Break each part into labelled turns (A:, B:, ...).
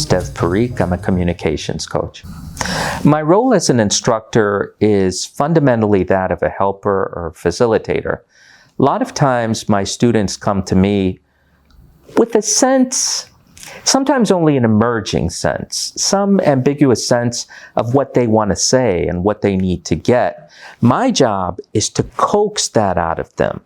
A: is Dev Parikh. I'm a communications coach. My role as an instructor is fundamentally that of a helper or facilitator. A lot of times my students come to me with a sense, sometimes only an emerging sense, some ambiguous sense of what they want to say and what they need to get. My job is to coax that out of them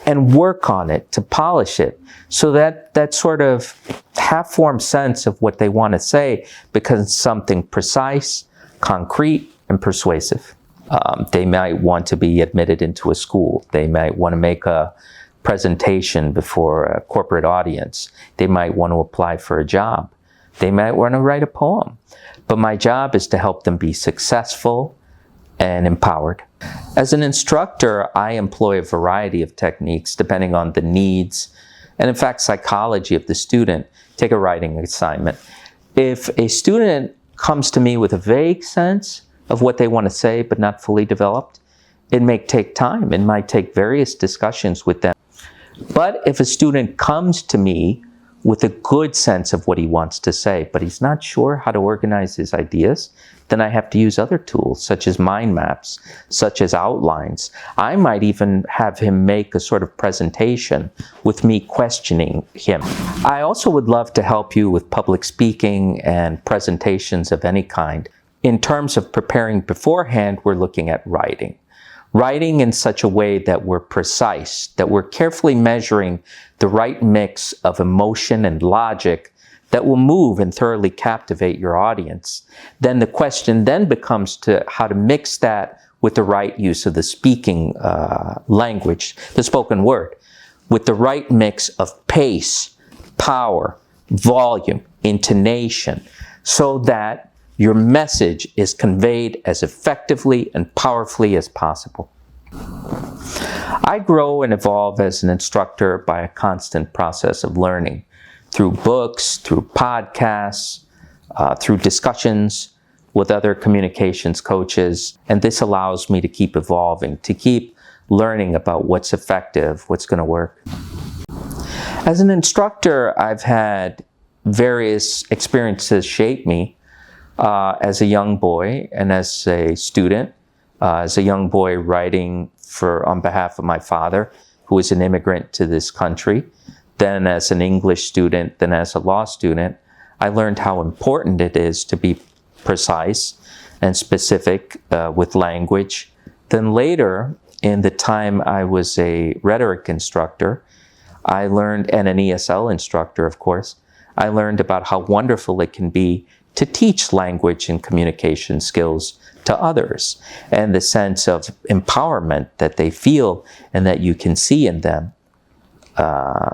A: and work on it, to polish it, so that that sort of half-formed sense of what they want to say becomes something precise, concrete, and persuasive. They might want to be admitted into a school. They might want to make a presentation before a corporate audience. They might want to apply for a job. They might want to write a poem. But my job is to help them be successful and empowered. As an instructor, I employ a variety of techniques depending on the needs and, in fact, psychology of the student. Take a writing assignment. If a student comes to me with a vague sense of what they want to say but not fully developed, it may take time. It might take various discussions with them. But if a student comes to me with a good sense of what he wants to say, but he's not sure how to organize his ideas, then I have to use other tools such as mind maps, such as outlines. I might even have him make a sort of presentation with me questioning him. I also would love to help you with public speaking and presentations of any kind. In terms of preparing beforehand, we're looking at writing. Writing in such a way that we're precise, that we're carefully measuring the right mix of emotion and logic that will move and thoroughly captivate your audience. Then the question then becomes to how to mix that with the right use of the speaking language, the spoken word, with the right mix of pace, power, volume, intonation, so that your message is conveyed as effectively and powerfully as possible. I grow and evolve as an instructor by a constant process of learning through books, through podcasts, through discussions with other communications coaches. And this allows me to keep evolving, to keep learning about what's effective, what's going to work. As an instructor, I've had various experiences shape me. As a young boy and as a student, as a young boy writing on behalf of my father, who was an immigrant to this country, then as an English student, then as a law student, I learned how important it is to be precise and specific with language. Then later, in the time I was a rhetoric instructor, I learned, and an ESL instructor, of course, I learned about how wonderful it can be to teach language and communication skills to others, and the sense of empowerment that they feel and that you can see in them.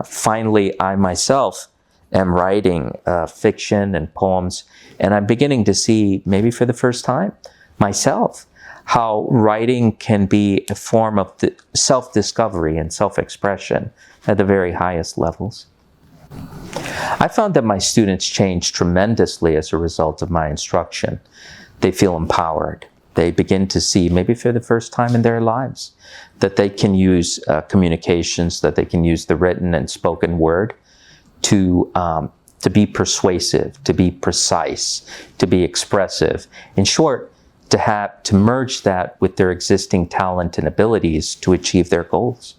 A: Finally, I myself am writing fiction and poems, and I'm beginning to see, maybe for the first time, myself, how writing can be a form of self-discovery and self-expression at the very highest levels. I found that my students change tremendously as a result of my instruction. They feel empowered. They begin to see, maybe for the first time in their lives, that they can use communications, that they can use the written and spoken word to be persuasive, to be precise, to be expressive. In short, to merge that with their existing talent and abilities to achieve their goals.